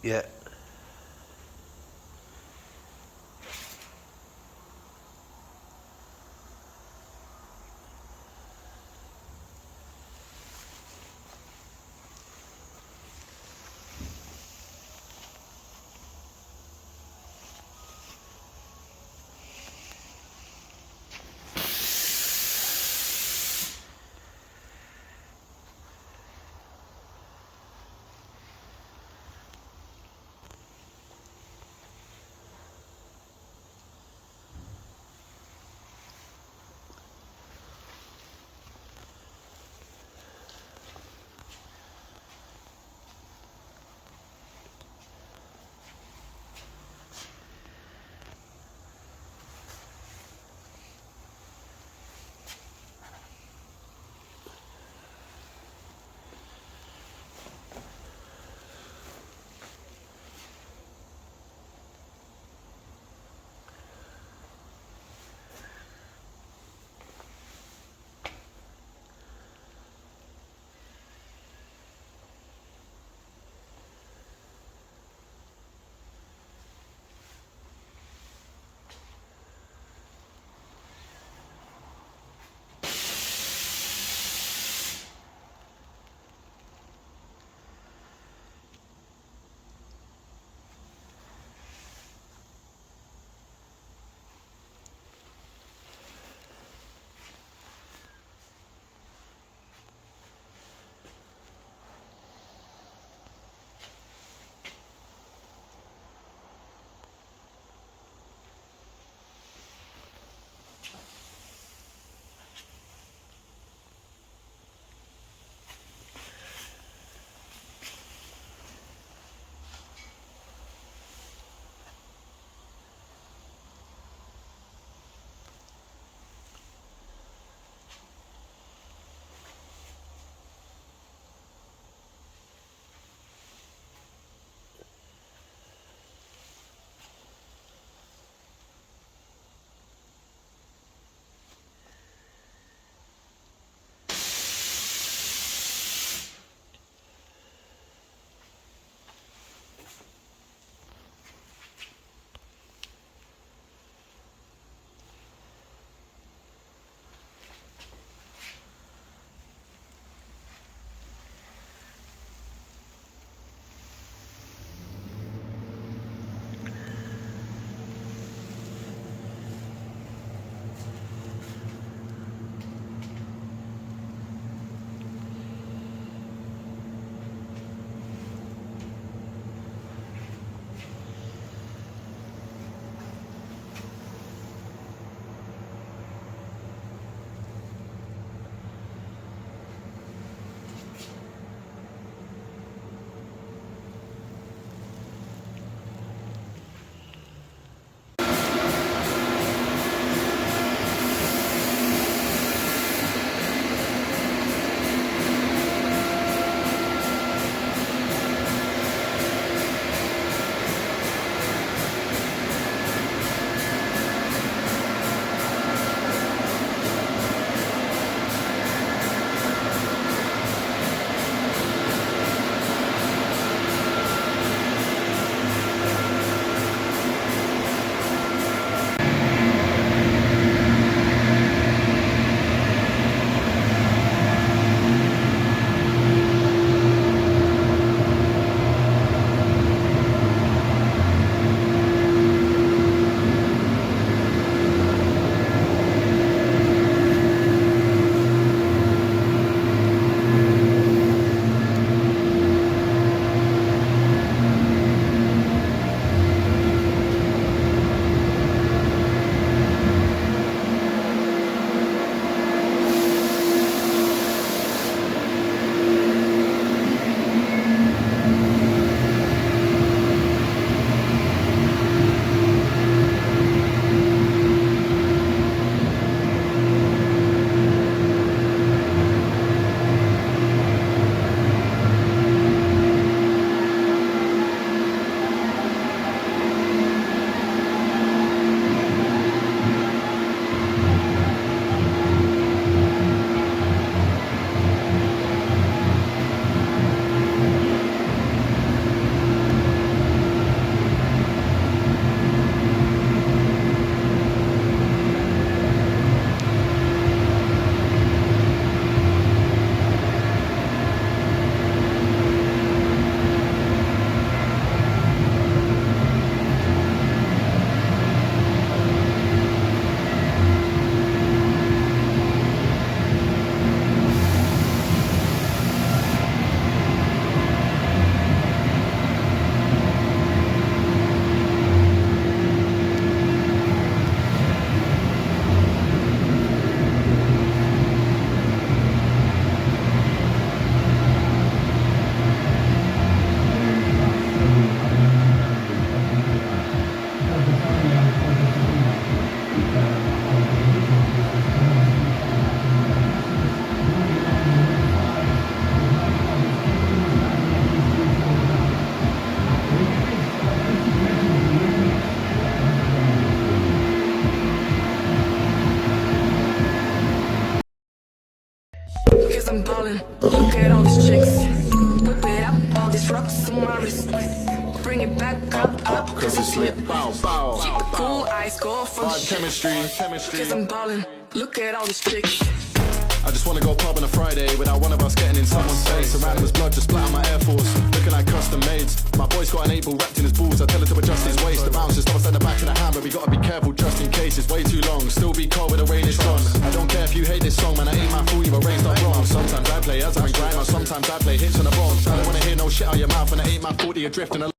Yeah. rocks on my wrist. Bring it back up, cause it's lit. Bow, bow. Keep it cool, ice go from the shit. Chemistry. Cause I'm ballin', look at all these chicks. I just wanna go pub on a Friday without one of us getting in someone's face. Around was blood, just splat on my Air Force, looking like custom mades. My boy's got an 8-ball wrapped in his balls. I tell her to adjust his waist. The bounce just stops at the back of the hand, but we gotta be careful just in case it's way too long. Still be cold with the rain is on. I don't care if you hate this song, man. I ain't my fool, you were raised up wrong. Sometimes I play as I'm in grime, or sometimes I play hits on the bomb. I don't wanna hear no shit out your mouth, and I ain't my fault that you're drifting along.